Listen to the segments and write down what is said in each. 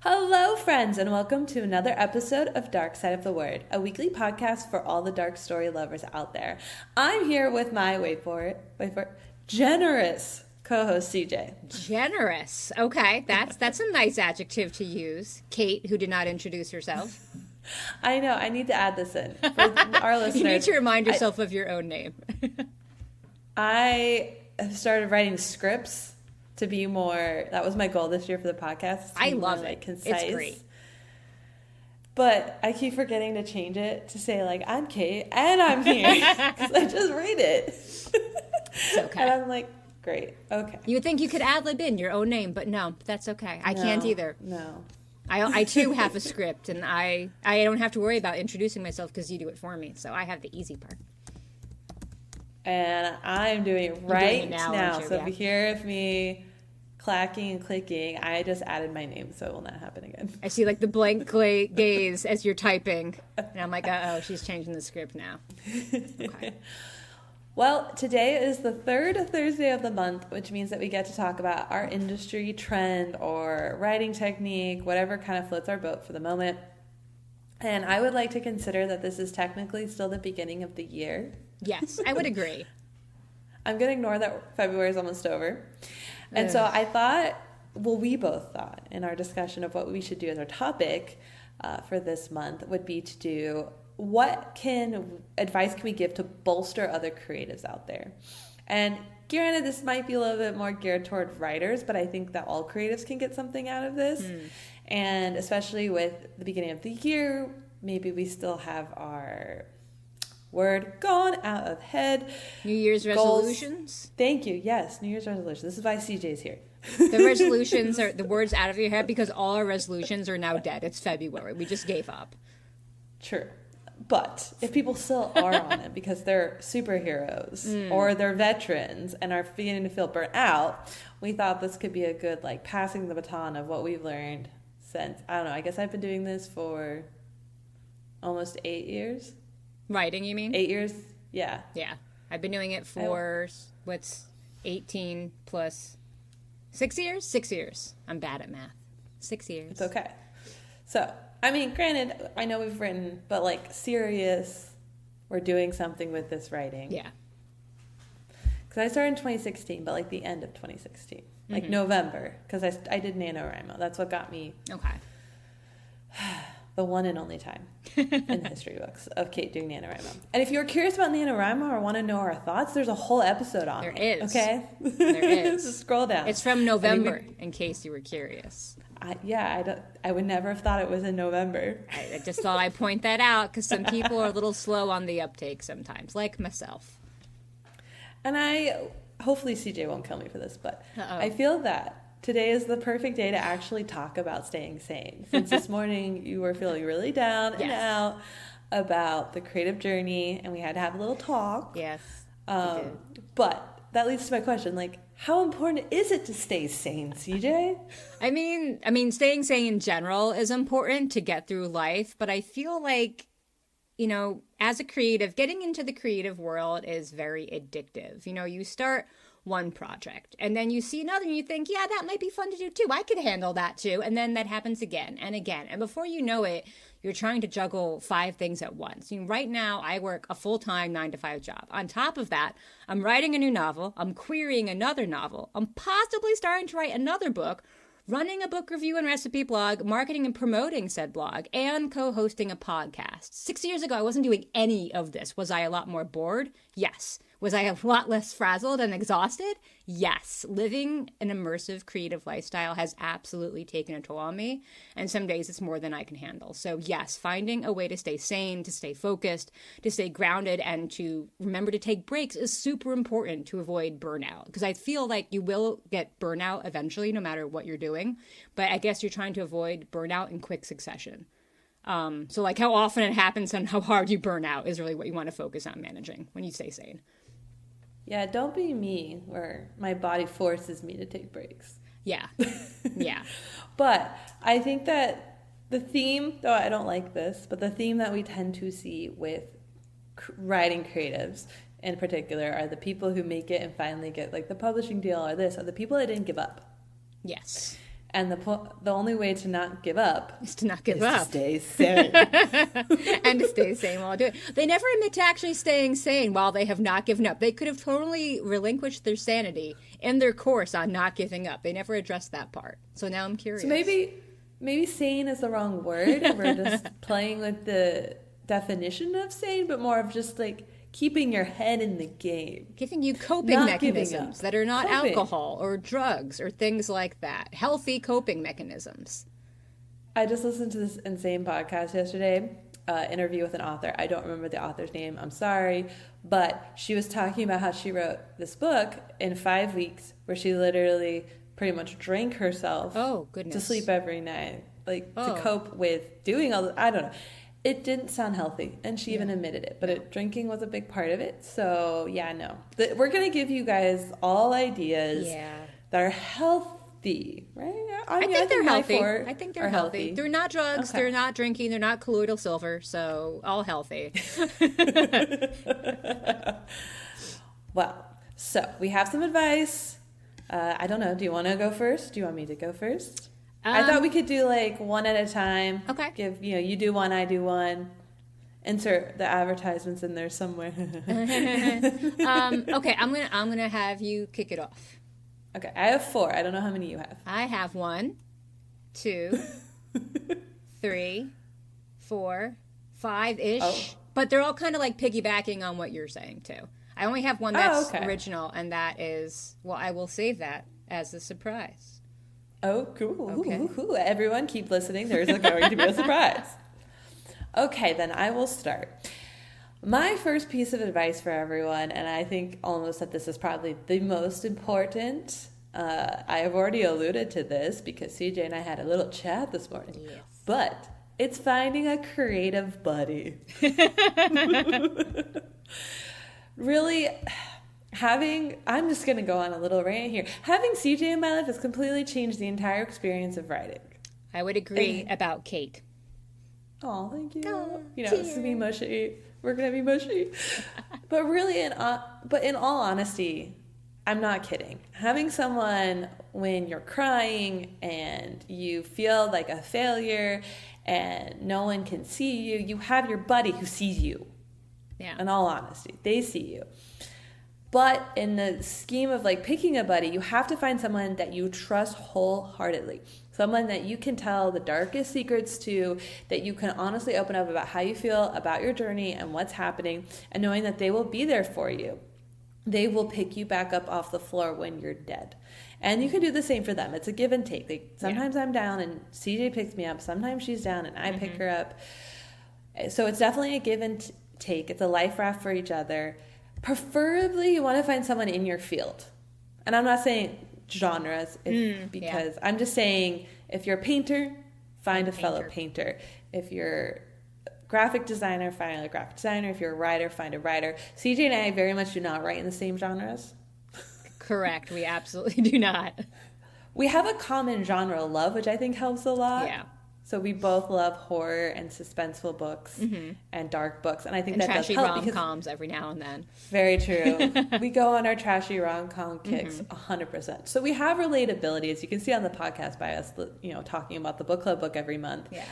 Hello, friends, and welcome to another episode of Dark Side of the Word, a weekly podcast for all the dark story lovers out there. I'm here with my, wait for it, generous co-host CJ. Generous. Okay, that's a nice adjective to use. Kait, who did not introduce herself. I know, I need to add this in for our listeners. You need to remind yourself of your own name. I have started writing scripts to be more, that was my goal this year for the podcast. I love it. Like, concise. It's great. But I keep forgetting to change it to say, like, I'm Kait and I'm here. Because I just read it. It's okay. And I'm like, great, okay. You would think you could ad-lib in your own name, but no, that's okay. I can't either. No. I too have a script, and I don't have to worry about introducing myself because you do it for me. So I have the easy part. And I'm doing it right now. So yeah. if you hear of me clacking and clicking, I just added my name, so it will not happen again. I see like the blank gaze as you're typing, and I'm like, uh-oh, she's changing the script now. Okay. Well, today is the third Thursday of the month, which means that we get to talk about our industry trend or writing technique, whatever kind of floats our boat for the moment. And I would like to consider that this is technically still the beginning of the year. Yes, I would agree. I'm going to ignore that February is almost over. And so I thought, well, we both thought in our discussion of what we should do as our topic for this month would be to do what advice can we give to bolster other creatives out there? And granted, this might be a little bit more geared toward writers, but I think that all creatives can get something out of this. And especially with the beginning of the year, maybe we still have our word gone out of head. New Year's resolutions? Thank you. Yes, New Year's resolutions. This is why CJ's here. The resolutions are the words out of your head because all our resolutions are now dead. It's February. We just gave up. True. But if people still are on it because they're superheroes or they're veterans and are beginning to feel burnt out, we thought this could be a good, like, passing the baton of what we've learned since, I don't know, I guess I've been doing this for almost 8 years. Writing, you mean? 8 years? Yeah. Yeah. I've been doing it for, 18 plus 6 years? 6 years. I'm bad at math. 6 years. It's okay. So, I mean, granted, I know we've written, but, like, serious, we're doing something with this writing. Yeah. Because I started in 2016, but, like, the end of 2016. Like, November. Because I did NaNoWriMo. That's what got me Okay. the one and only time in the history books of Kait doing NaNoWriMo. And if you're curious about NaNoWriMo or want to know our thoughts, there's a whole episode on it. There is. Okay? There is. Just scroll down. It's from November, in case you were curious. I would never have thought it was in November. I just thought I'd point that out because some people are a little slow on the uptake sometimes, like myself. And hopefully CJ won't kill me for this, but Uh-oh. I feel that today is the perfect day to actually talk about staying sane. Since this morning you were feeling really down and out about the creative journey, and we had to have a little talk. Yes. But that leads to my question, like, how important is it to stay sane, CJ? I mean, staying sane in general is important to get through life, but I feel like, you know, as a creative, getting into the creative world is very addictive. You know, you start one project and then you see another and you think, yeah, that might be fun to do too. I could handle that too. And then that happens again and again. And before you know it, you're trying to juggle 5 things at once. You know, right now, I work a full-time 9-to-5 job. On top of that, I'm writing a new novel. I'm querying another novel. I'm possibly starting to write another book, running a book review and recipe blog, marketing and promoting said blog, and co-hosting a podcast. 6 years ago, I wasn't doing any of this. Was I a lot more bored? Yes. Was I a lot less frazzled and exhausted? Yes. Living an immersive creative lifestyle has absolutely taken a toll on me, and some days it's more than I can handle. So yes, finding a way to stay sane, to stay focused, to stay grounded, and to remember to take breaks is super important to avoid burnout, because I feel like you will get burnout eventually no matter what you're doing, but I guess you're trying to avoid burnout in quick succession. So like how often it happens and how hard you burn out is really what you want to focus on managing when you stay sane. Yeah, don't be me where my body forces me to take breaks. Yeah. Yeah. But I think that the theme, though I don't like this, but the theme that we tend to see with writing creatives in particular are the people who make it and finally get like the publishing deal or this, are the people that didn't give up. Yes. And the only way to not give up is to not give up. To stay sane. And to stay sane while doing it. They never admit to actually staying sane while they have not given up. They could have totally relinquished their sanity in their course on not giving up. They never addressed that part. So now I'm curious. So maybe sane is the wrong word. We're just playing with the definition of sane, but more of just like keeping your head in the game. Giving you coping mechanisms that are not alcohol or drugs or things like that. Healthy coping mechanisms. I just listened to this insane podcast yesterday, interview with an author. I don't remember the author's name. I'm sorry. But she was talking about how she wrote this book in 5 weeks where she literally pretty much drank herself to sleep every night. Like to cope with doing all the, I don't know. It didn't sound healthy, and she even admitted it. But drinking was a big part of it. So, no. We're going to give you guys all ideas that are healthy, right? I think they're healthy. I think they're healthy. They're not drugs. Okay. They're not drinking. They're not colloidal silver. So, all healthy. Well, so we have some advice. I don't know. Do you want to go first? Do you want me to go first? I thought we could do like one at a time. Okay. You do one, I do one. Insert the advertisements in there somewhere. Okay, I'm gonna have you kick it off. Okay, I have 4. I don't know how many you have. I have 1, 2, 3, 4, 5-ish. Oh. But they're all kind of like piggybacking on what you're saying too. I only have one that's original, and that is, I will save that as a surprise. Oh, cool. Okay. Ooh. Everyone keep listening. There's going to be a surprise. Okay, then I will start. My first piece of advice for everyone, and I think almost that this is probably the most important. I have already alluded to this because CJ and I had a little chat this morning. Yes. But it's finding a creative buddy. Really... I'm just going to go on a little rant here. Having CJ in my life has completely changed the entire experience of writing. I would agree about Kait. Oh, thank you. It's going to be mushy. We're going to be mushy. But really, in all honesty, I'm not kidding. Having someone when you're crying and you feel like a failure and no one can see you, you have your buddy who sees you. Yeah. In all honesty, they see you. But in the scheme of like picking a buddy, you have to find someone that you trust wholeheartedly. Someone that you can tell the darkest secrets to, that you can honestly open up about how you feel about your journey and what's happening, and knowing that they will be there for you. They will pick you back up off the floor when you're dead. And you can do the same for them. It's a give and take. Sometimes I'm down and CJ picks me up. Sometimes she's down and I pick her up. So it's definitely a give and take. It's a life raft for each other. Preferably, you want to find someone in your field. And I'm not saying genres, because I'm just saying if you're a painter, find a fellow painter. If you're a graphic designer, find a graphic designer. If you're a writer, find a writer. CJ and I very much do not write in the same genres. Correct. We absolutely do not. We have a common genre of love, which I think helps a lot. Yeah. So we both love horror and suspenseful books and dark books. And I think that does help. Trashy rom-coms every now and then. Very true. We go on our trashy rom-com kicks 100%. So we have relatability, as you can see on the podcast by us, talking about the book club book every month. Yeah.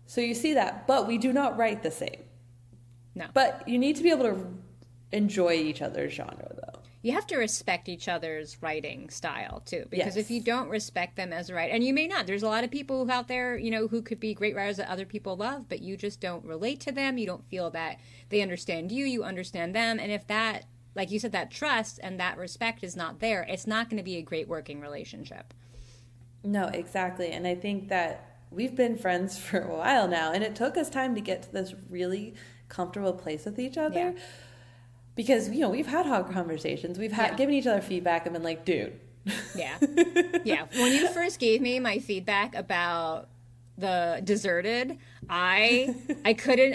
So you see that. But we do not write the same. No. But you need to be able to enjoy each other's genre, though. You have to respect each other's writing style, too. Because if you don't respect them as a writer, and you may not. There's a lot of people out there, who could be great writers that other people love, but you just don't relate to them. You don't feel that they understand you. You understand them. And if that, like you said, that trust and that respect is not there, it's not going to be a great working relationship. No, exactly. And I think that we've been friends for a while now, and it took us time to get to this really comfortable place with each other. Yeah. Because, we've had hard conversations. We've given each other feedback and been like, dude. Yeah. Yeah. When you first gave me my feedback about the Deserted, I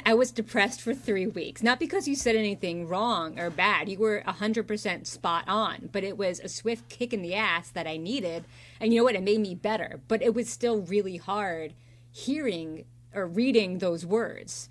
was depressed for 3 weeks. Not because you said anything wrong or bad. You were 100% spot on. But it was a swift kick in the ass that I needed. And you know what? It made me better. But it was still really hard hearing or reading those words,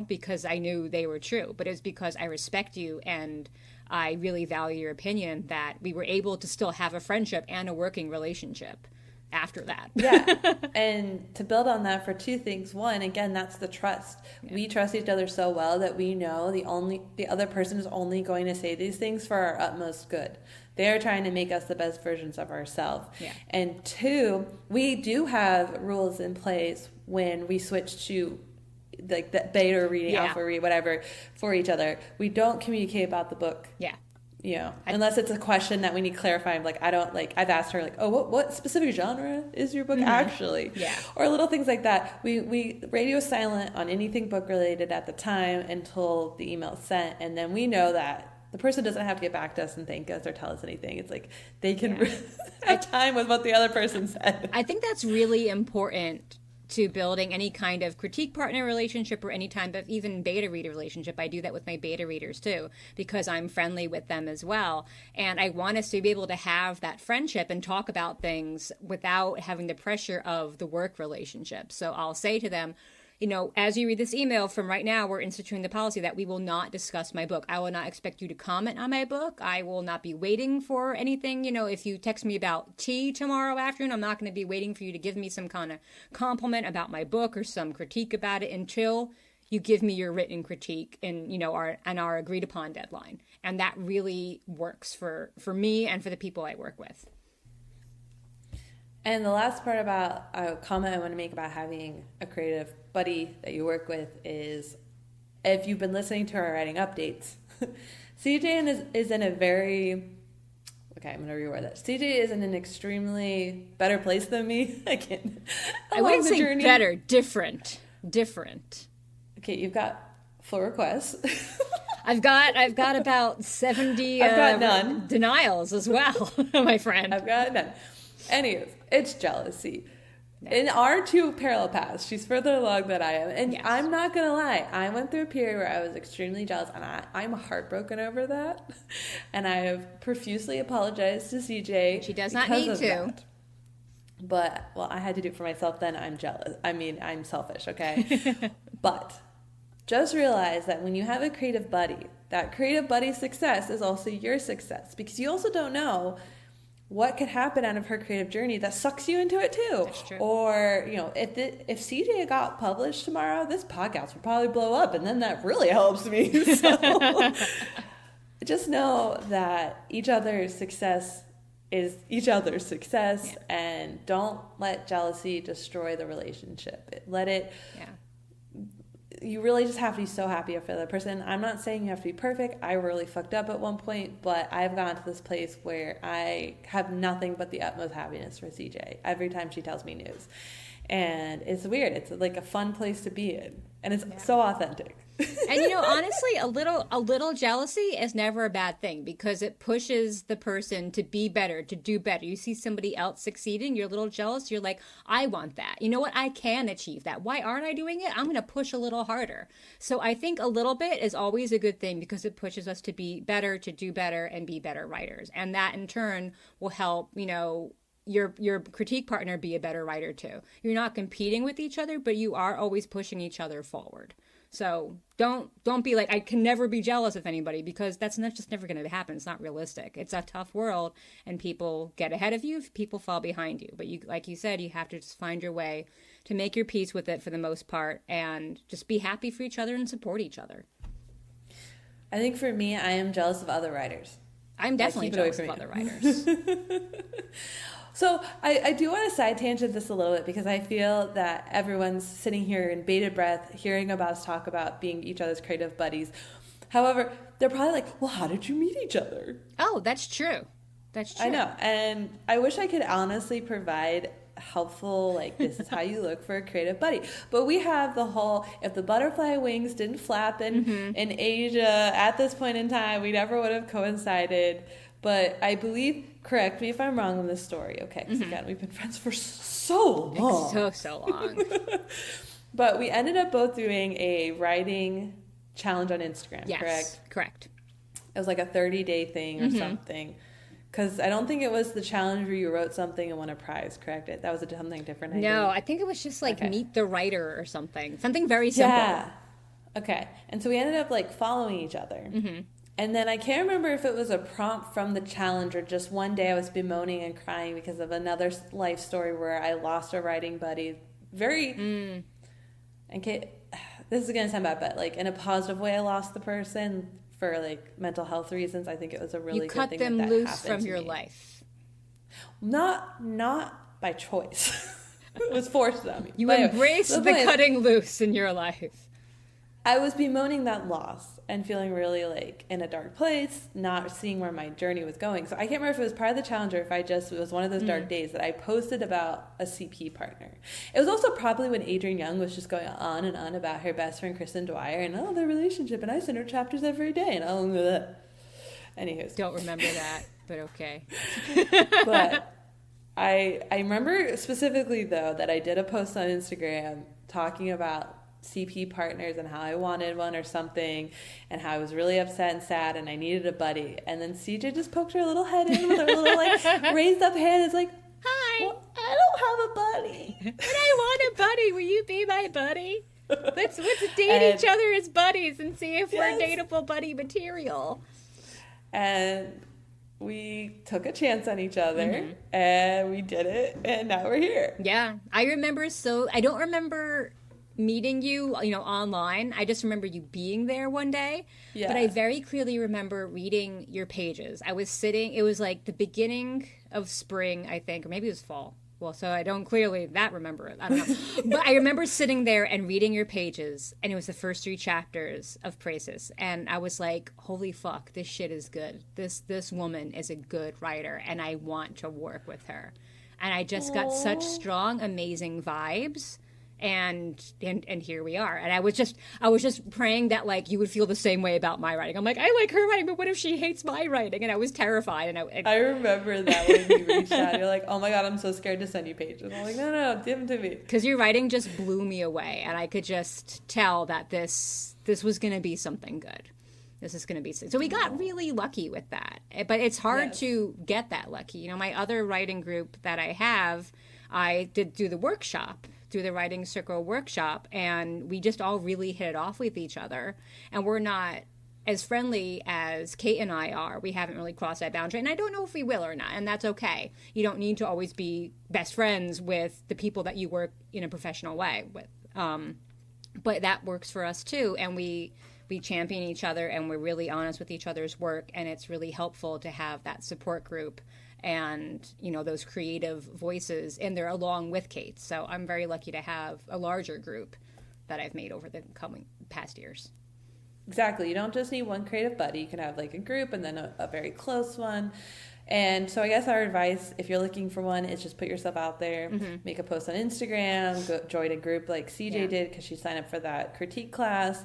because I knew they were true. But it was because I respect you and I really value your opinion that we were able to still have a friendship and a working relationship. after that. Yeah. And to build on that for two things. One, again, that's the trust. Yeah. We trust each other so well that we know the other person is only going to say these things for our utmost good. They're trying to make us the best versions of ourselves. Yeah. And two, we do have rules in place when we switch to like the beta reading, alpha read, whatever, for each other. We don't communicate about the book. Yeah. You know, unless it's a question that we need clarifying. Like, I've asked her, like, oh, what specific genre is your book actually? Yeah. Or little things like that. We radio silent on anything book related at the time until the email is sent. And then we know that the person doesn't have to get back to us and thank us or tell us anything. It's like they can have time with what the other person said. I think that's really important to building any kind of critique partner relationship or any type of even beta reader relationship. I do that with my beta readers too, because I'm friendly with them as well. And I want us to be able to have that friendship and talk about things without having the pressure of the work relationship. So I'll say to them, you know, as you read this email, from right now, we're instituting the policy that we will not discuss my book. I will not expect you to comment on my book. I will not be waiting for anything. You know, if you text me about tea tomorrow afternoon, I'm not going to be waiting for you to give me some kind of compliment about my book or some critique about it until you give me your written critique and, you know, our agreed upon deadline. And that really works for me and for the people I work with. And the last part about a comment I want to make about having a creative buddy that you work with is, if you've been listening to our writing updates, CJ is in a very, okay, I'm going to reword that. CJ is in an extremely better place than me. I wouldn't say journey. Better, different. Okay, you've got 4 requests. I've got about 70 I've got none. denials as well, my friend. I've got none. Anyways, it's jealousy. No. In our 2 parallel paths, she's further along than I am. And yes. I'm not going to lie. I went through a period where I was extremely jealous, and I'm heartbroken over that. And I have profusely apologized to CJ. She does not need to. That. But, well, I had to do it for myself then. I'm jealous. I mean, I'm selfish, okay? But just realize that when you have a creative buddy, that creative buddy's success is also your success. Because you also don't know what could happen out of her creative journey that sucks you into it too. That's true. Or, you know, if CJ got published tomorrow, this podcast would probably blow up, and then that really helps me. So just know that each other's success is each other's success, and don't let jealousy destroy the relationship. Let it. Yeah. You really just have to be so happy for the other person. I'm not saying you have to be perfect. I really fucked up at one point, but I've gotten to this place where I have nothing but the utmost happiness for CJ every time she tells me news. And it's weird. It's like a fun place to be in. And it's so authentic. And, you know, honestly, a little jealousy is never a bad thing, because it pushes the person to be better, to do better. You see somebody else succeeding, you're a little jealous. You're like, I want that. You know what? I can achieve that. Why aren't I doing it? I'm going to push a little harder. So I think a little bit is always a good thing, because it pushes us to be better, to do better, and be better writers. And that in turn will help, you know, your critique partner be a better writer too. You're not competing with each other, but you are always pushing each other forward. So don't be like, I can never be jealous of anybody, because that's just never going to happen. It's not realistic. It's a tough world, and people get ahead of you, people fall behind you. But you, like you said, you have to just find your way to make your peace with it for the most part, and just be happy for each other and support each other. I think for me, I am jealous of other writers. I'm definitely jealous of other writers. So I do want to side tangent this a little bit, because I feel that everyone's sitting here in bated breath hearing about us talk about being each other's creative buddies. However, they're probably like, well, how did you meet each other? Oh, that's true. That's true. I know. And I wish I could honestly provide helpful, like, this is how you look for a creative buddy. But we have the whole, if the butterfly wings didn't flap in Asia at this point in time, we never would have coincided. But I believe, correct me if I'm wrong on this story, okay? Because again, we've been friends for so long. So long. But we ended up both doing a writing challenge on Instagram, correct? Correct. It was like a 30-day thing or something. Because I don't think it was the challenge where you wrote something and won a prize, correct? That was something different. I think it was just like meet the writer or something. Something very simple. Yeah. Okay. And so we ended up like following each other. And then I can't remember if it was a prompt from the challenge or just one day I was bemoaning and crying because of another life story where I lost a writing buddy. And Kait, this is going to sound bad, but like in a positive way, I lost the person for like mental health reasons. I think it was a really good thing that happened to me. You cut them loose from your life. Not by choice. It was forced on me. You embraced the cutting loose in your life. I was bemoaning that loss and feeling really like in a dark place, not seeing where my journey was going. So I can't remember if it was part of the challenge or if it was one of those dark days that I posted about a CP partner. It was also probably when Adrienne Young was just going on and on about her best friend Kristen Dwyer and their relationship, and I send her chapters every day and Anyways. Don't remember that, but okay. But I remember specifically though that I did a post on Instagram talking about CP partners and how I wanted one or something and how I was really upset and sad and I needed a buddy. And then CJ just poked her little head in with her little like raised up hand. It's like, hi, well, I don't have a buddy. But I want a buddy. Will you be my buddy? Let's date each other as buddies and see if we're dateable buddy material. And we took a chance on each other and we did it and now we're here. Yeah. I don't remember meeting you, online. I just remember you being there one day. Yeah. But I very clearly remember reading your pages. I was sitting, it was like the beginning of spring, I think, or maybe it was fall. Well, so I don't clearly remember it. I don't know. But I remember sitting there and reading your pages, and it was the first 3 chapters of Praesis. And I was like, holy fuck, this shit is good. This woman is a good writer, and I want to work with her. And I just got such strong, amazing vibes. And here we are. And I was just praying that like you would feel the same way about my writing. I'm like, I like her writing, but what if she hates my writing? And I was terrified. And I remember that when you reached out, you're like, oh my God, I'm so scared to send you pages. I'm like, no, give them to me. Because your writing just blew me away, and I could just tell that this was going to be something good. This is going to be so. We got really lucky with that, but it's hard to get that lucky. My other writing group that I have, I did do the workshop. Through the Writing Circle workshop, and we just all really hit it off with each other. And we're not as friendly as Kait and I are. We haven't really crossed that boundary, and I don't know if we will or not, and that's okay. You don't need to always be best friends with the people that you work in a professional way with. But that works for us too, and we champion each other, and we're really honest with each other's work, and it's really helpful to have that support group and those creative voices in there along with Kait. So I'm very lucky to have a larger group that I've made over the past years. Exactly. You don't just need one creative buddy. You can have like a group and then a very close one. And so I guess our advice, if you're looking for one, is just put yourself out there, make a post on Instagram, join a group like CJ did because she signed up for that critique class.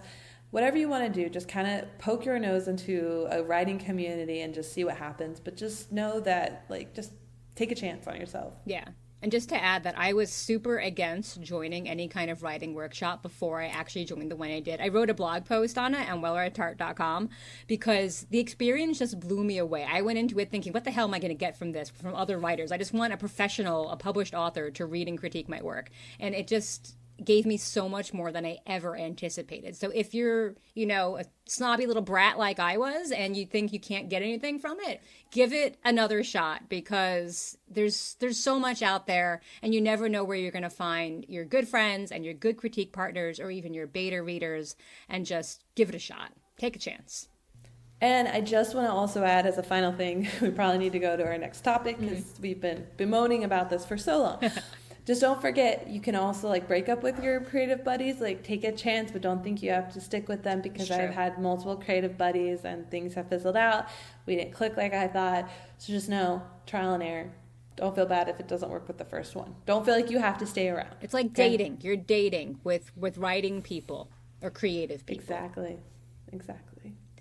Whatever you want to do, just kind of poke your nose into a writing community and just see what happens. But just know that, just take a chance on yourself. Yeah. And just to add that I was super against joining any kind of writing workshop before I actually joined the one I did. I wrote a blog post on it on welleratart.com because the experience just blew me away. I went into it thinking, what the hell am I going to get from this, from other writers? I just want a professional, a published author to read and critique my work. And it just gave me so much more than I ever anticipated. So if you're, a snobby little brat like I was and you think you can't get anything from it, give it another shot because there's so much out there and you never know where you're going to find your good friends and your good critique partners or even your beta readers, and just give it a shot. Take a chance. And I just want to also add as a final thing, we probably need to go to our next topic because we've been bemoaning about this for so long. Just don't forget, you can also break up with your creative buddies, take a chance, but don't think you have to stick with them because I've had multiple creative buddies and things have fizzled out. We didn't click like I thought. So just know, trial and error. Don't feel bad if it doesn't work with the first one. Don't feel like you have to stay around. It's like dating. You're dating with writing people or creative people. Exactly.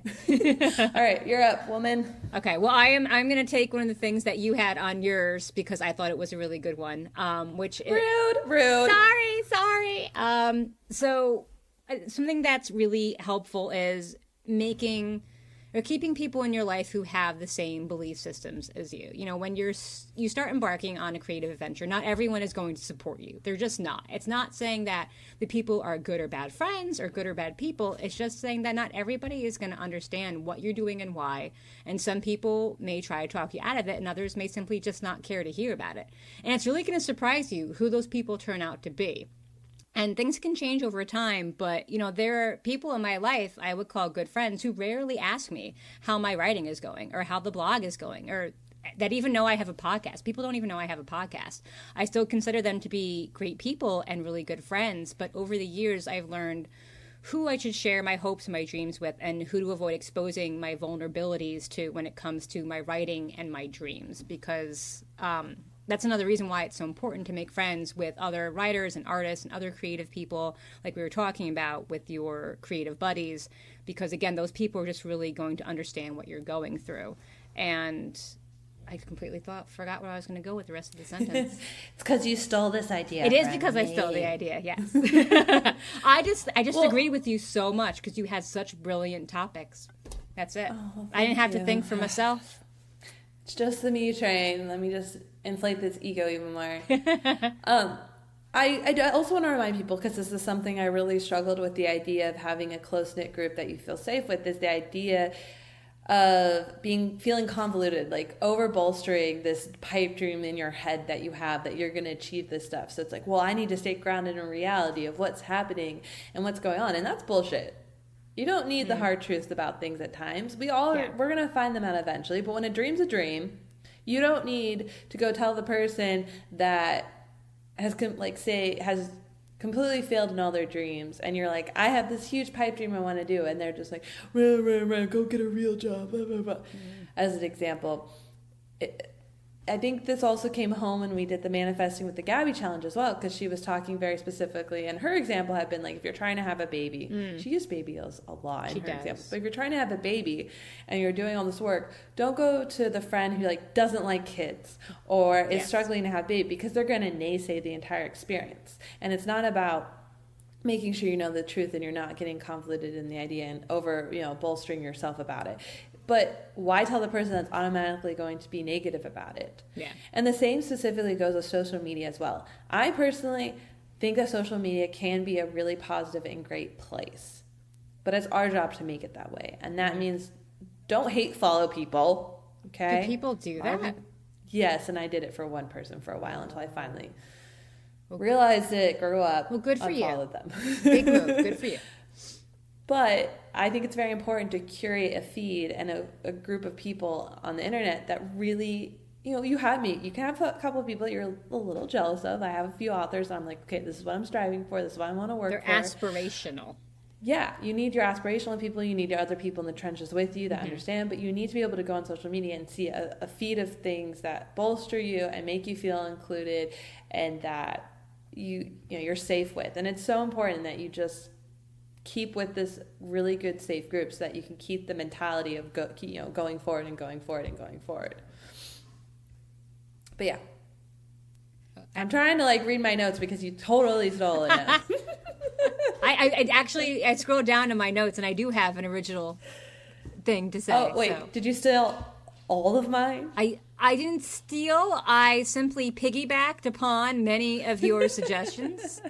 All right, you're up, woman. Okay, well, I'm going to take one of the things that you had on yours because I thought it was a really good one. Rude. Sorry. So something that's really helpful is making or keeping people in your life who have the same belief systems as you. You know, when you start embarking on a creative adventure, not everyone is going to support you. They're just not. It's not saying that the people are good or bad friends or good or bad people. It's just saying that not everybody is going to understand what you're doing and why. And some people may try to talk you out of it, and others may simply just not care to hear about it. And it's really going to surprise you who those people turn out to be. And things can change over time, but, you know, there are people in my life I would call good friends who rarely ask me how my writing is going or how the blog is going, or that even know I have a podcast. People don't even know I have a podcast. I still consider them to be great people and really good friends, but over the years I've learned who I should share my hopes and my dreams with and who to avoid exposing my vulnerabilities to when it comes to my writing and my dreams, because that's another reason why it's so important to make friends with other writers and artists and other creative people, like we were talking about with your creative buddies, because, again, those people are just really going to understand what you're going through. And I completely forgot where I was going to go with the rest of the sentence. It's because you stole this idea. It is because I stole the idea, yes. I just agreed with you so much because you had such brilliant topics. That's it. Oh, I didn't have to think for myself. It's just the me train. Let me just inflate this ego even more. I also want to remind people, because this is something I really struggled with, the idea of having a close-knit group that you feel safe with, is the idea of feeling convoluted, like over bolstering this pipe dream in your head that you have that you're going to achieve this stuff. So it's like, well, I need to stay grounded in reality of what's happening and what's going on. And that's bullshit. You don't need the hard truths about things at times. We're going to find them out eventually. But when a dream's a dream, you don't need to go tell the person that has completely failed in all their dreams, and you're like, I have this huge pipe dream I want to do, and they're just like, rah, go get a real job, blah, blah, blah. As an example. I think this also came home when we did the manifesting with the Gabby challenge as well, because she was talking very specifically, and her example had been like, if you're trying to have a baby, she used baby a lot in her example, but if you're trying to have a baby and you're doing all this work, don't go to the friend who like doesn't like kids or is struggling to have a baby, because they're going to naysay the entire experience. And it's not about making sure you know the truth and you're not getting convoluted in the idea and over, bolstering yourself about it. But why tell the person that's automatically going to be negative about it? Yeah. And the same specifically goes with social media as well. I personally think that social media can be a really positive and great place. But it's our job to make it that way. And that means don't hate follow people. Okay? Do people do that? Yes, and I did it for one person for a while until I finally realized it, grew up, well, good for unfollowed them. Big move. Good for you. But I think it's very important to curate a feed and a group of people on the internet that really, you have me. You can have a couple of people that you're a little jealous of. I have a few authors that I'm like, okay, this is what I'm striving for. This is what I want to work for. They're aspirational. Yeah, you need your aspirational people. You need your other people in the trenches with you that understand. But you need to be able to go on social media and see a feed of things that bolster you and make you feel included and that you're safe with. And it's so important that you just keep with this really good safe group so that you can keep the mentality of going forward and going forward and going forward. But yeah, I'm trying to read my notes because you totally stole it. I scrolled down to my notes and I do have an original thing to say. Oh wait, did you steal all of mine? I didn't steal. I simply piggybacked upon many of your suggestions.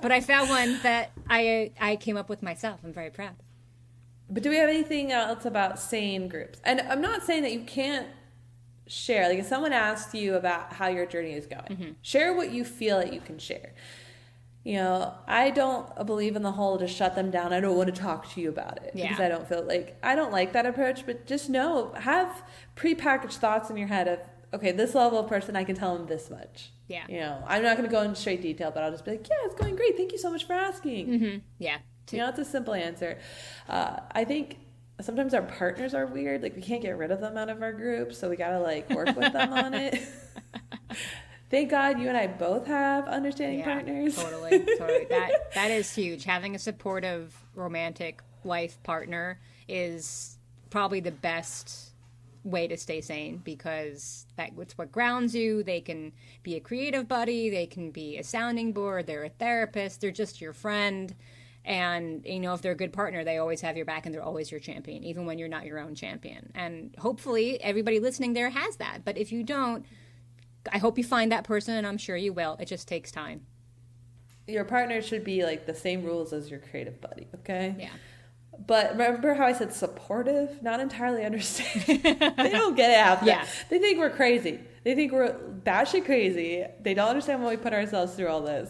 But I found one that I came up with myself. I'm very proud. But do we have anything else about sane groups? And I'm not saying that you can't share. If someone asks you about how your journey is going, share what you feel that you can share. I don't believe in the whole just shut them down. I don't want to talk to you about it because I don't feel I don't like that approach. But just have prepackaged thoughts in your head of, okay, this level of person, I can tell them this much. Yeah. I'm not going to go into straight detail, but I'll just be like, yeah, it's going great. Thank you so much for asking. Yeah. It's a simple answer. I think sometimes our partners are weird. We can't get rid of them out of our group, so we got to work with them on it. Thank God you and I both have understanding partners. Totally. That is huge. Having a supportive romantic life partner is probably the best way to stay sane, because that's what grounds you. They can be a creative buddy. They can be a sounding board. They're a therapist. They're just your friend. And, you know, if they're a good partner, they always have your back and they're always your champion, even when you're not your own champion. And hopefully everybody listening there has that. But if you don't, I hope you find that person, and I'm sure you will. It just takes time. Your partner should be like the same rules as your creative buddy, okay? Yeah. But remember how I said supportive? Not entirely understanding. They don't get it out there. Yeah. They think we're crazy. They think we're batshit crazy. They don't understand why we put ourselves through all this.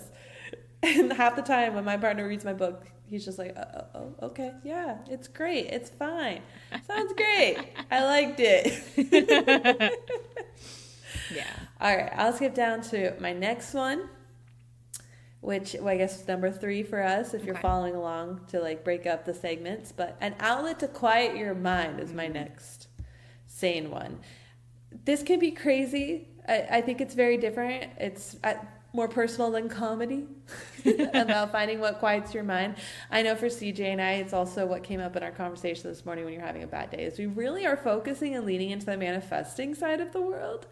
And half the time when my partner reads my book, he's just like, oh, okay, yeah, it's great. It's fine. Sounds great. I liked it. Yeah. All right, I'll skip down to my next one, which I guess is number 3 for us if you're following along to like break up the segments. But an outlet to quiet your mind is my next sane one. This can be crazy. I think it's very different. It's more personal than comedy about finding what quiets your mind. I know for CJ and I, it's also what came up in our conversation this morning when you're having a bad day, is we really are focusing and leaning into the manifesting side of the world.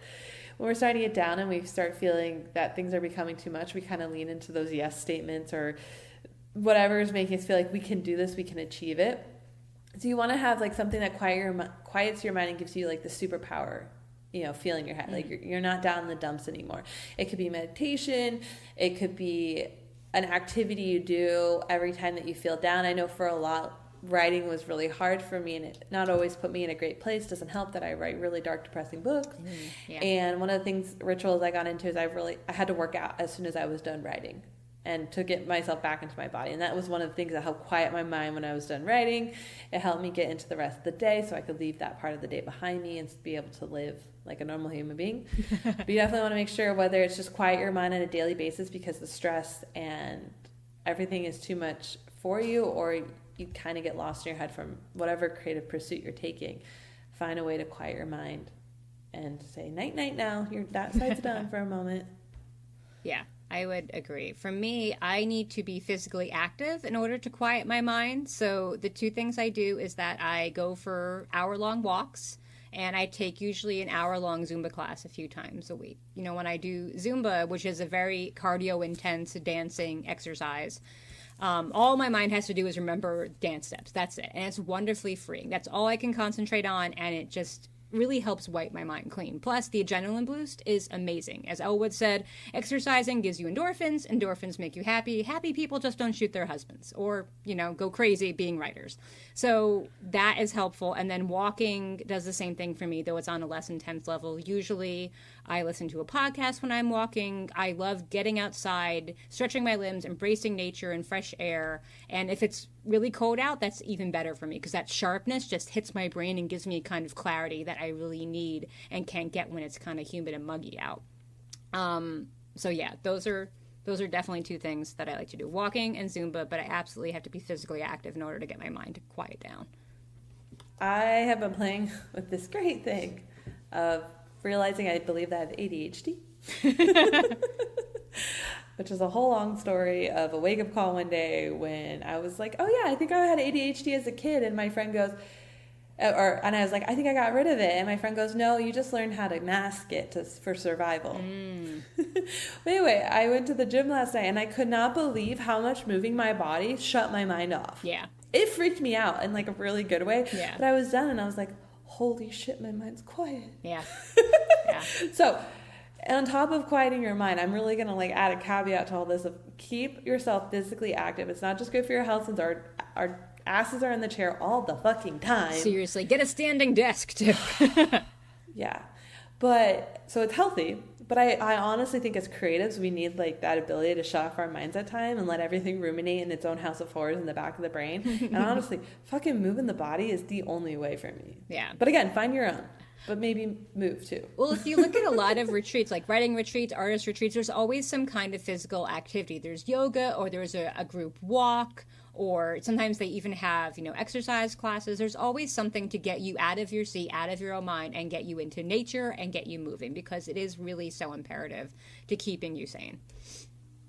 When we're starting to get down and we start feeling that things are becoming too much, we kind of lean into those yes statements or whatever is making us feel like we can do this, we can achieve it. So you want to have like something that quiets your mind and gives you like the superpower, you know, feeling your head. Like you're not down in the dumps anymore. It could be meditation. It could be an activity you do every time that you feel down. I know for a lot, writing was really hard for me, and it not always put me in a great place. Doesn't help that I write really dark, depressing books. And one of the rituals I got into is I had to work out as soon as I was done writing and to get myself back into my body. And that was one of the things that helped quiet my mind when I was done writing. It helped me get into the rest of the day so I could leave that part of the day behind me and be able to live like a normal human being. But you definitely want to make sure, whether it's just quiet your mind on a daily basis because the stress and everything is too much for you, or you kind of get lost in your head from whatever creative pursuit you're taking. Find a way to quiet your mind and say, night, night now. That side's done for a moment. Yeah, I would agree. For me, I need to be physically active in order to quiet my mind. So the 2 things I do is that I go for hour-long walks, and I take usually an hour-long Zumba class a few times a week. You know, when I do Zumba, which is a very cardio-intense dancing exercise, all my mind has to do is remember dance steps. That's it. And it's wonderfully freeing. That's all I can concentrate on, and it just really helps wipe my mind clean. Plus, the adrenaline boost is amazing. As Elwood said, exercising gives you endorphins. Endorphins make you happy. Happy people just don't shoot their husbands or, you know, go crazy being writers. So that is helpful. And then walking does the same thing for me, though it's on a less intense level. Usually I listen to a podcast when I'm walking. I love getting outside, stretching my limbs, embracing nature and fresh air. And if it's really cold out, that's even better for me because that sharpness just hits my brain and gives me a kind of clarity that I really need and can't get when it's kind of humid and muggy out. So yeah, those are definitely 2 things that I like to do: walking and Zumba. But I absolutely have to be physically active in order to get my mind to quiet down. I have been playing with this great thing of realizing I believe that I have ADHD. Which is a whole long story of a wake-up call one day when I was like, oh yeah, I think I had ADHD as a kid. And my friend goes, and I was like, I think I got rid of it. And my friend goes, no, you just learned how to mask it for survival. But anyway, I went to the gym last night and I could not believe how much moving my body shut my mind off. Yeah. It freaked me out in like a really good way. Yeah. But I was done and I was like, holy shit, my mind's quiet. Yeah. Yeah. So on top of quieting your mind, I'm really going to like add a caveat to all this of keep yourself physically active. It's not just good for your health, since our asses are in the chair all the fucking time. Seriously, get a standing desk too. Yeah. But so it's healthy. But I honestly think as creatives, we need like that ability to shut off our minds at time and let everything ruminate in its own house of horrors in the back of the brain. And honestly, fucking moving the body is the only way for me. Yeah. But again, find your own. But maybe move too. Well, if you look at a lot of retreats, like writing retreats, artist retreats, there's always some kind of physical activity. There's yoga, or there's a group walk, or sometimes they even have, you know, exercise classes. There's always something to get you out of your seat, out of your own mind, and get you into nature and get you moving, because it is really so imperative to keeping you sane.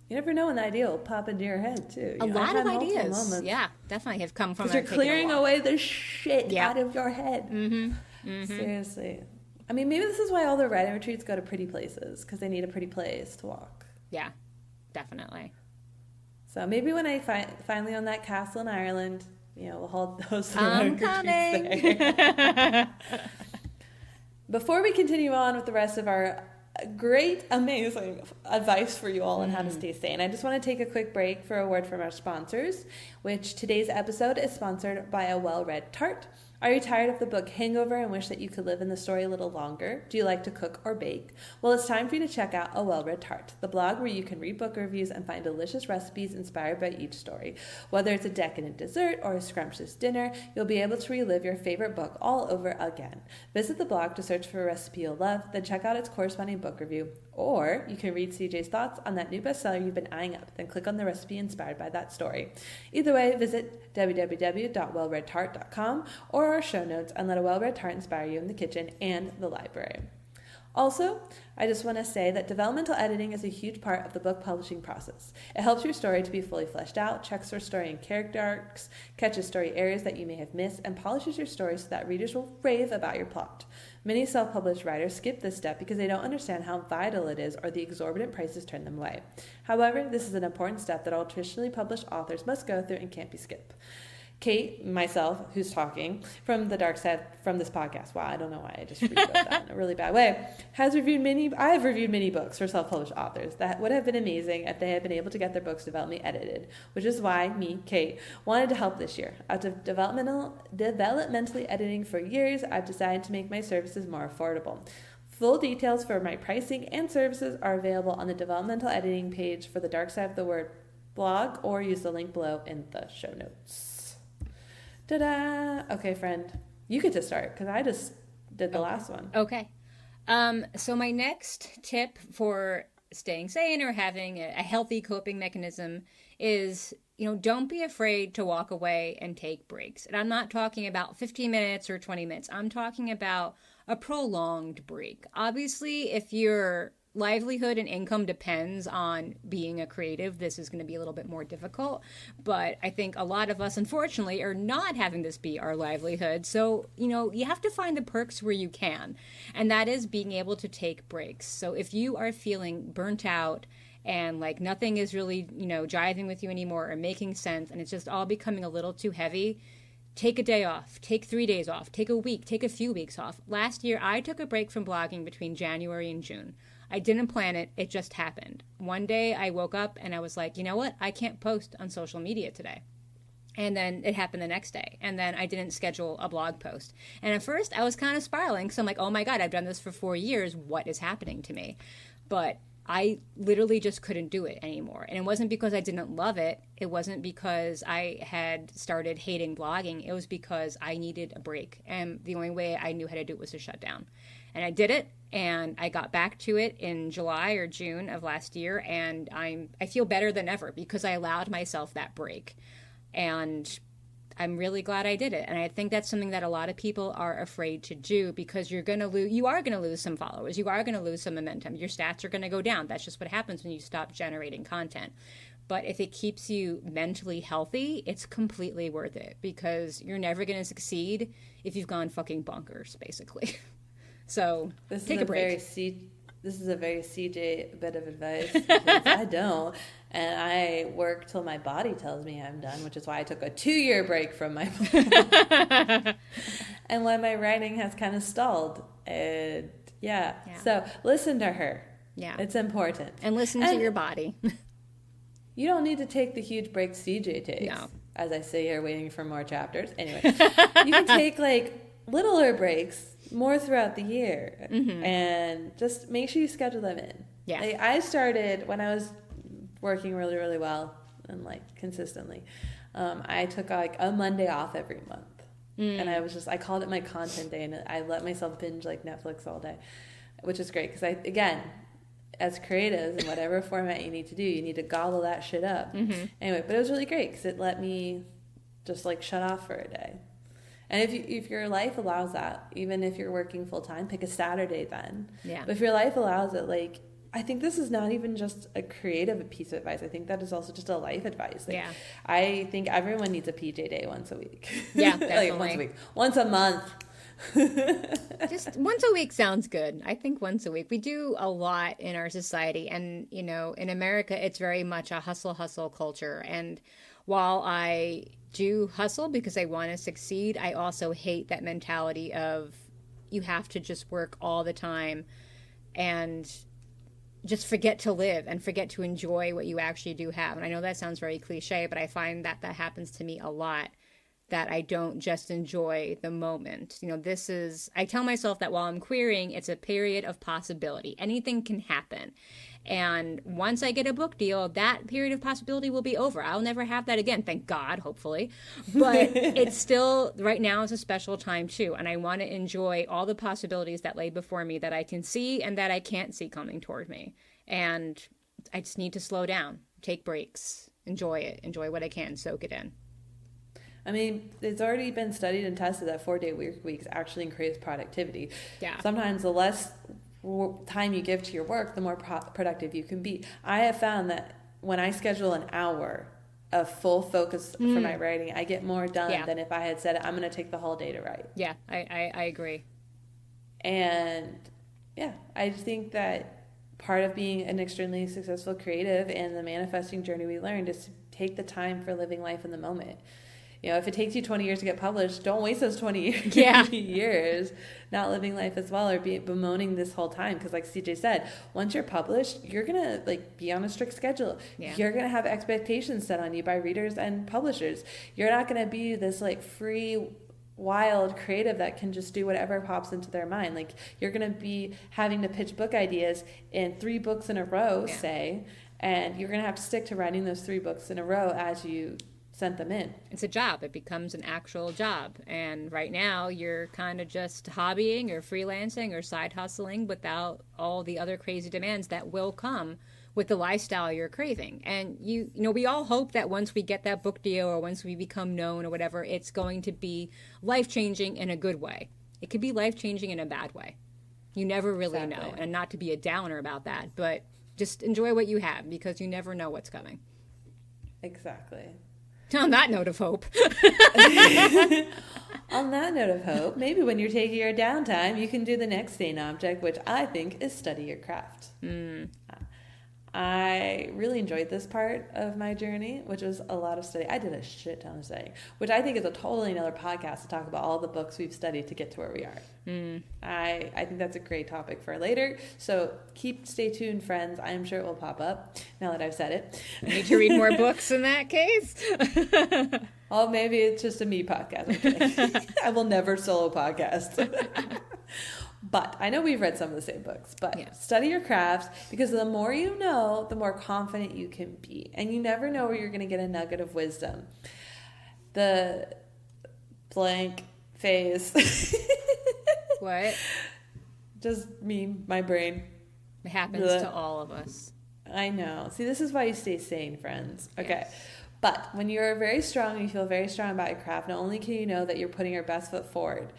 You never know when the idea will pop into your head too. A lot of ideas, yeah, definitely have come from. Because you're clearing away the shit out of your head. Mm-hmm. Mm-hmm. Seriously. I mean, maybe this is why all the writing retreats go to pretty places, because they need a pretty place to walk. Yeah, definitely. So maybe when I finally own that castle in Ireland, we'll hold those I'm coming. there. Before we continue on with the rest of our great, amazing advice for you all on how to stay sane, I just want to take a quick break for a word from our sponsors, which today's episode is sponsored by a well-read tart. Are you tired of the book Hangover and wish that you could live in the story a little longer? Do you like to cook or bake? Well, it's time for you to check out A Well-Read Tart, the blog where you can read book reviews and find delicious recipes inspired by each story. Whether it's a decadent dessert or a scrumptious dinner, you'll be able to relive your favorite book all over again. Visit the blog to search for a recipe you'll love, then check out its corresponding book review. Or you can read CJ's thoughts on that new bestseller you've been eyeing up, then click on the recipe inspired by that story. Either way, visit www.wellreadtart.com or our show notes and let a well-read tart inspire you in the kitchen and the library. Also, I just want to say that developmental editing is a huge part of the book publishing process. It helps your story to be fully fleshed out, checks for story and character arcs, catches story areas that you may have missed, and polishes your story so that readers will rave about your plot. Many self-published writers skip this step because they don't understand how vital it is or the exorbitant prices turn them away. However, this is an important step that all traditionally published authors must go through and can't be skipped. Kait, myself, who's talking from the dark side from this podcast, wow, I don't know why I just wrote that in a really bad way, I have reviewed many books for self-published authors that would have been amazing if they had been able to get their books developmentally edited, which is why me, Kait, wanted to help this year. After developmentally editing for years, I've decided to make my services more affordable. Full details for my pricing and services are available on the developmental editing page for the Dark Side of the Word blog, or use the link below in the show notes. Ta-da! Okay, friend, you get to start because I just did the last one. Okay. So my next tip for staying sane or having a healthy coping mechanism is, don't be afraid to walk away and take breaks. And I'm not talking about 15 minutes or 20 minutes. I'm talking about a prolonged break. Obviously, if your livelihood and income depends on being a creative, this is going to be a little bit more difficult. But I think a lot of us, unfortunately, are not having this be our livelihood. So, you have to find the perks where you can. And that is being able to take breaks. So if you are feeling burnt out and like nothing is really, jiving with you anymore or making sense, and it's just all becoming a little too heavy, take a day off, take 3 days off, take a week, take a few weeks off. Last year, I took a break from blogging between January and June. I didn't plan it. It just happened. One day I woke up and I was like, you know what? I can't post on social media today. And then it happened the next day. And then I didn't schedule a blog post. And at first I was kind of spiraling. So I'm like, oh my God, I've done this for 4 years. What is happening to me? But I literally just couldn't do it anymore. And it wasn't because I didn't love it. It wasn't because I had started hating blogging. It was because I needed a break. And the only way I knew how to do it was to shut down. And I did it. And I got back to it in July or June of last year. And I feel better than ever because I allowed myself that break. And I'm really glad I did it. And I think that's something that a lot of people are afraid to do because you are going to lose some followers. You are going to lose some momentum. Your stats are going to go down. That's just what happens when you stop generating content. But if it keeps you mentally healthy, it's completely worth it because you're never going to succeed if you've gone fucking bonkers, basically. So take a break. This is a very CJ bit of advice because I don't. And I work till my body tells me I'm done, which is why I took a 2-year break from my blog. And why my writing has kind of stalled. And yeah. So listen to her. Yeah. It's important. And listen to your body. You don't need to take the huge breaks CJ takes. No. As I sit here waiting for more chapters. Anyway, you can take littler breaks more throughout the year, and just make sure you schedule them in. Yeah, I started when I was working really, really well and consistently. I took a Monday off every month, and I called it my content day, and I let myself binge Netflix all day, which is great because as creatives in whatever format you need to do, you need to gobble that shit up. Anyway, but it was really great because it let me just shut off for a day. And if your life allows that, even if you're working full time, pick a Saturday then. Yeah. But if your life allows it, I think this is not even just a creative piece of advice. I think that is also just a life advice. I think everyone needs a PJ day once a week. Yeah, definitely. Once a week. Once a month. Just once a week sounds good. I think once a week. We do a lot in our society. And, you know, in America, it's very much a hustle culture. And while I do hustle because I want to succeed, I also hate that mentality of you have to just work all the time and just forget to live and forget to enjoy what you actually do have. And I know that sounds very cliche, but I find that that happens to me a lot, that I don't just enjoy the moment. You know, I tell myself that while I'm querying, it's a period of possibility. Anything can happen. And once I get a book deal, that period of possibility will be over. I'll never have that again. Thank God, hopefully. But it's still, right now is a special time too. And I want to enjoy all the possibilities that lay before me that I can see and that I can't see coming toward me. And I just need to slow down, take breaks, enjoy it, enjoy what I can, soak it in. I mean, it's already been studied and tested that 4-day work weeks actually increase productivity. Yeah. Sometimes the less time you give to your work, the more productive you can be. I have found that when I schedule an hour of full focus for my writing, I get more done than if I had said, I'm going to take the whole day to write. Yeah, I agree. And yeah, I just think that part of being an extremely successful creative and the manifesting journey we learned is to take the time for living life in the moment. You know, if it takes you 20 years to get published, don't waste those 20 years not living life as well or bemoaning this whole time. Because like CJ said, once you're published, you're going to like be on a strict schedule. Yeah. You're going to have expectations set on you by readers and publishers. You're not going to be this like free, wild creative that can just do whatever pops into their mind. Like you're going to be having to pitch book ideas in 3 books in a row, say, and you're going to have to stick to writing those 3 books in a row as you sent them in. It's a job. It becomes an actual job. And right now you're kind of just hobbying or freelancing or side hustling without all the other crazy demands that will come with the lifestyle you're craving. And you know, we all hope that once we get that book deal or once we become known or whatever, it's going to be life-changing in a good way. It could be life-changing in a bad way. You never really know. And not to be a downer about that, but just enjoy what you have because you never know what's coming. Exactly. On that note of hope. On that note of hope, maybe when you're taking your downtime, you can do the next sane object, which I think is study your craft. I really enjoyed this part of my journey, which was a lot of study. I did a shit ton of studying, which I think is a totally another podcast to talk about all the books we've studied to get to where we are. I think that's a great topic for later. So stay tuned, friends. I'm sure it will pop up now that I've said it. Need to read more books in that case? Oh, maybe it's just a me podcast. Okay. I will never solo podcast. But I know we've read some of the same books, but study your crafts because the more you know, the more confident you can be. And you never know where you're going to get a nugget of wisdom. The blank phase. What? Just me, my brain. It happens to all of us. I know. See, this is why you stay sane, friends. Okay. Yes. But when you're very strong, you feel very strong about your craft, not only can you know that you're putting your best foot forward,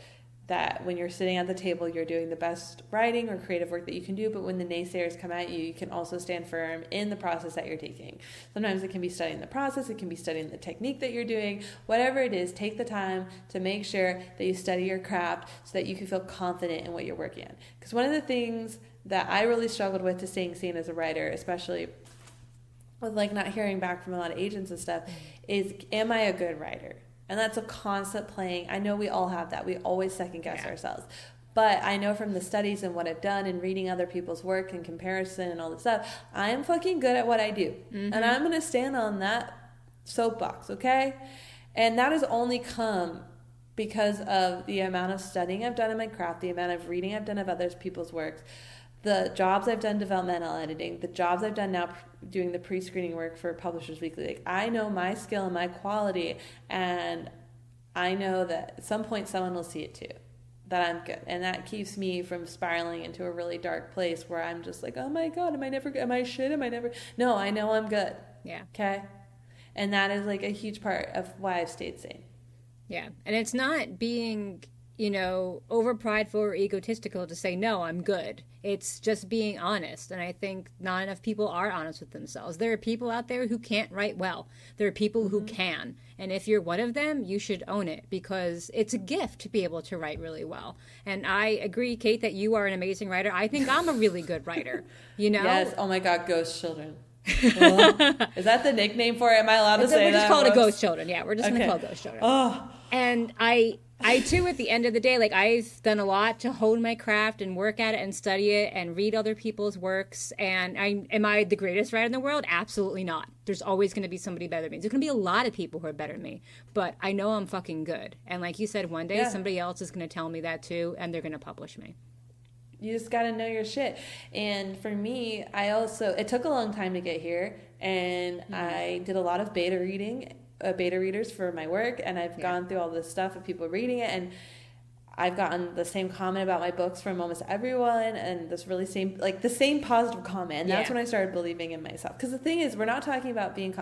that when you're sitting at the table, you're doing the best writing or creative work that you can do, but when the naysayers come at you, you can also stand firm in the process that you're taking. Sometimes it can be studying the process, it can be studying the technique that you're doing. Whatever it is, take the time to make sure that you study your craft so that you can feel confident in what you're working on. Because one of the things that I really struggled with to staying sane as a writer, especially with like not hearing back from a lot of agents and stuff, is am I a good writer? And that's a constant playing. I know we all have that. We always second guess ourselves. But I know from the studies and what I've done and reading other people's work and comparison and all this stuff, I'm fucking good at what I do. And I'm going to stand on that soapbox, okay? And that has only come because of the amount of studying I've done in my craft, the amount of reading I've done of other people's works, the jobs I've done developmental editing, the jobs I've done now doing the pre-screening work for Publishers Weekly. Like, I know my skill and my quality, and I know that at some point someone will see it too, that I'm good. And that keeps me from spiraling into a really dark place where I'm just like, oh my God, am I shit? No, I know I'm good. Yeah. Okay? And that is like a huge part of why I've stayed sane. Yeah. And it's not being over prideful or egotistical to say, no, I'm good. It's just being honest. And I think not enough people are honest with themselves. There are people out there who can't write well. There are people who can. And if you're one of them, you should own it, because it's a gift to be able to write really well. And I agree, Kait, that you are an amazing writer. I think I'm a really good writer, Yes. Oh my God, Ghost Children. Is that the nickname for it? Am I allowed to say that? We're just calling it Ghost Children. Yeah, we're just going to call it Ghost Children. Oh. And I too, at the end of the day, like, I've done a lot to hone my craft and work at it and study it and read other people's works. And am I the greatest writer in the world? Absolutely not. There's always going to be somebody better than me. There's going to be a lot of people who are better than me. But I know I'm fucking good. And like you said, one day somebody else is going to tell me that too, and they're going to publish me. You just got to know your shit. And for me, it took a long time to get here. And I did a lot of beta readers for my work, and I've gone through all this stuff of people reading it, and I've gotten the same comment about my books from almost everyone, and the same positive comment. And that's when I started believing in myself. Because the thing is, we're not talking about being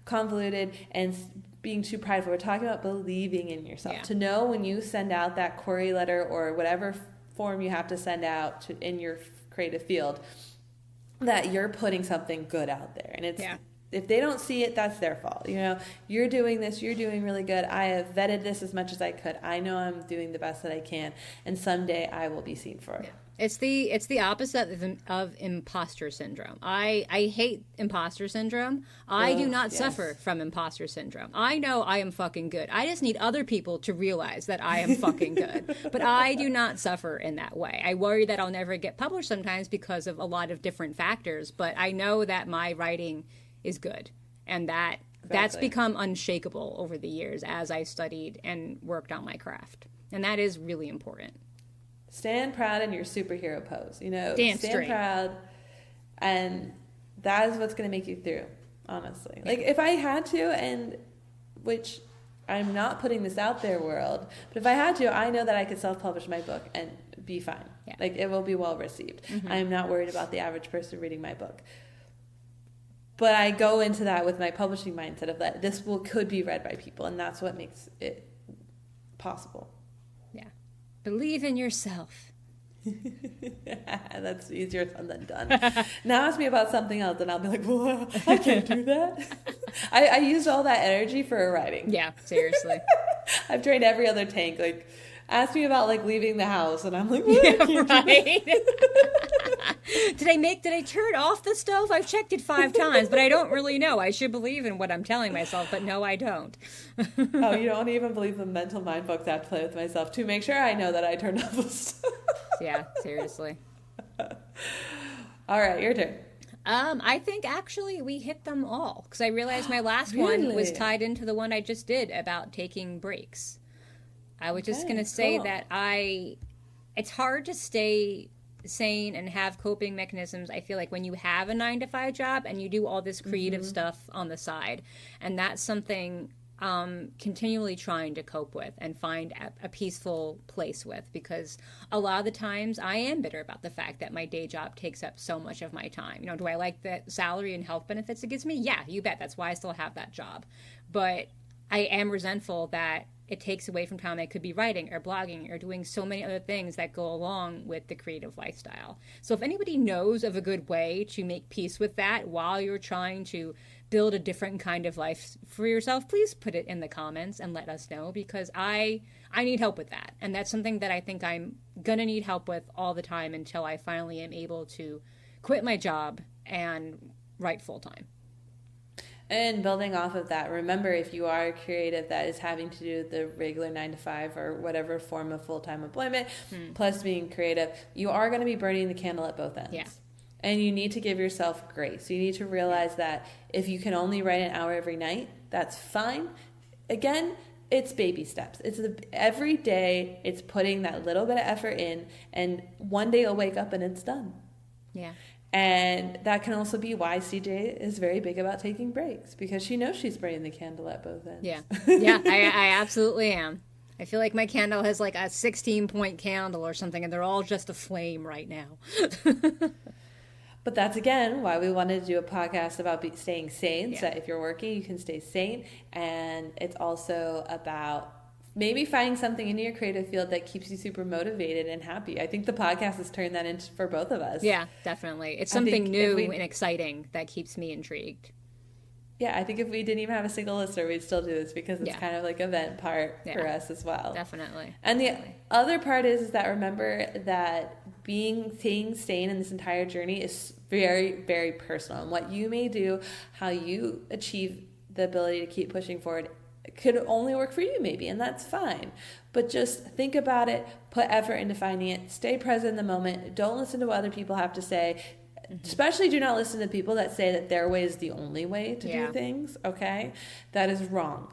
convoluted and being too prideful. We're talking about believing in yourself. Yeah. To know when you send out that query letter or whatever form you have to send out in your creative field, that you're putting something good out there. And it's if they don't see it, that's their fault. You're doing this, you're doing really good. I have vetted this as much as I could. I know I'm doing the best that I can, and someday I will be seen for it. Yeah. It's the opposite of imposter syndrome. I hate imposter syndrome. I do not suffer from imposter syndrome. I know I am fucking good. I just need other people to realize that I am fucking good. But I do not suffer in that way. I worry that I'll never get published sometimes because of a lot of different factors, but I know that my writing is good, and that's become unshakable over the years as I studied and worked on my craft, and that is really important. Stand proud in your superhero pose. Stand straight. Proud, and that is what's going to make you through. Honestly, like if I had to, and which I'm not putting this out there, world, but if I had to, I know that I could self-publish my book and be fine. Yeah. Like it will be well received. I am not worried about the average person reading my book. But I go into that with my publishing mindset of that this could be read by people, and that's what makes it possible. Yeah. Believe in yourself. That's easier said than done. Now ask me about something else, and I'll be like, well, I can't do that. I used all that energy for writing. Yeah, seriously. I've drained every other tank. Like, ask me about like leaving the house, and I'm like, well, I can't right. Did I turn off the stove? I've checked it 5 times, but I don't really know. I should believe in what I'm telling myself, but no, I don't. Oh, you don't even believe the mental mind fucks I have to play with myself to make sure I know that I turned off the stove. Yeah, seriously. All right, your turn. I think actually we hit them all, because I realized my last one was tied into the one I just did about taking breaks. I was just going to say that it's hard to stay sane and have coping mechanisms. I feel like when you have a 9-to-5 job and you do all this creative stuff on the side, and that's something continually trying to cope with and find a peaceful place with, because a lot of the times I am bitter about the fact that my day job takes up so much of my time. Do I like the salary and health benefits it gives me? Yeah, you bet. That's why I still have that job. But I am resentful that it takes away from time I could be writing or blogging or doing so many other things that go along with the creative lifestyle. So if anybody knows of a good way to make peace with that while you're trying to build a different kind of life for yourself, please put it in the comments and let us know, because I need help with that. And that's something that I think I'm going to need help with all the time until I finally am able to quit my job and write full time. And building off of that, remember, if you are a creative that is having to do the regular 9-to-5 or whatever form of full-time employment, plus being creative, you are going to be burning the candle at both ends. Yeah. And you need to give yourself grace. You need to realize that if you can only write an hour every night, that's fine. Again, it's baby steps. It's every day it's putting that little bit of effort in, and one day you'll wake up and it's done. Yeah. And that can also be why CJ is very big about taking breaks, because she knows she's burning the candle at both ends. Yeah. Yeah, I absolutely am. I feel like my candle has like a 16-point candle or something, and they're all just aflame right now. But that's, again, why we wanted to do a podcast about staying sane, so that if you're working, you can stay sane. And it's also about maybe finding something in your creative field that keeps you super motivated and happy. I think the podcast has turned that into for both of us. Yeah, definitely. It's something new and exciting that keeps me intrigued. Yeah, I think if we didn't even have a single listener, we'd still do this because it's kind of like event part for us as well. Definitely. And the other part is that remember that staying sane in this entire journey is very, very personal. And what you may do, how you achieve the ability to keep pushing forward could only work for you maybe, and that's fine. But just think about it, put effort into finding it, stay present in the moment, don't listen to what other people have to say. Especially do not listen to people that say that their way is the only way to do things, okay? That is wrong.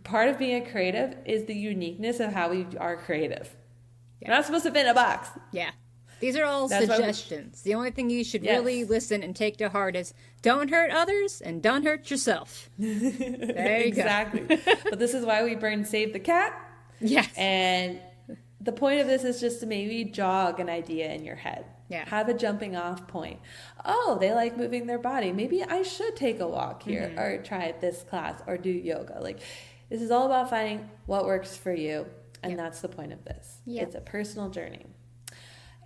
Part of being a creative is the uniqueness of how we are creative. You're not supposed to fit in a box. Yeah. These are all suggestions. The only thing you should really listen and take to heart is don't hurt others and don't hurt yourself. There you exactly. go. But this is why we burn Save the Cat. Yes. And the point of this is just to maybe jog an idea in your head. Yeah. Have a jumping off point. Oh, they like moving their body. Maybe I should take a walk here or try this class or do yoga. Like, this is all about finding what works for you. And that's the point of this. Yep. It's a personal journey.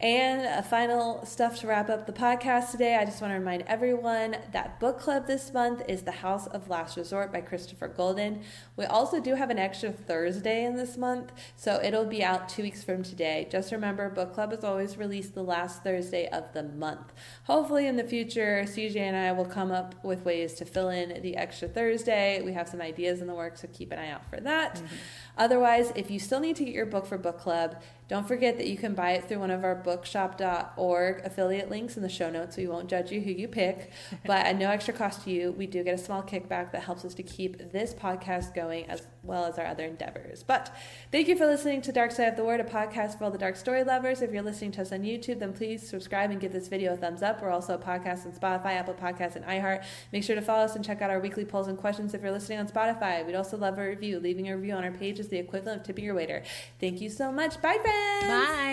And a final stuff to wrap up the podcast today. I just want to remind everyone that book club this month is The House of Last Resort by Christopher Golden. We also do have an extra Thursday in this month, so it'll be out 2 weeks from today. Just remember, book club is always released the last Thursday of the month. Hopefully in the future, CJ and I will come up with ways to fill in the extra Thursday. We have some ideas in the works, so keep an eye out for that. Otherwise, if you still need to get your book for book club, don't forget that you can buy it through one of our bookshop.org affiliate links in the show notes. We won't judge you who you pick, but at no extra cost to you, we do get a small kickback that helps us to keep this podcast going as well as our other endeavors. But thank you for listening to Dark Side of the Word, a podcast for all the dark story lovers. If you're listening to us on YouTube, then please subscribe and give this video a thumbs up. We're also a podcast on Spotify, Apple Podcasts, and iHeart. Make sure to follow us and check out our weekly polls and questions if you're listening on Spotify. We'd also love a review. Leaving a review on our page is the equivalent of tipping your waiter. Thank you so much. Bye, friends. Bye.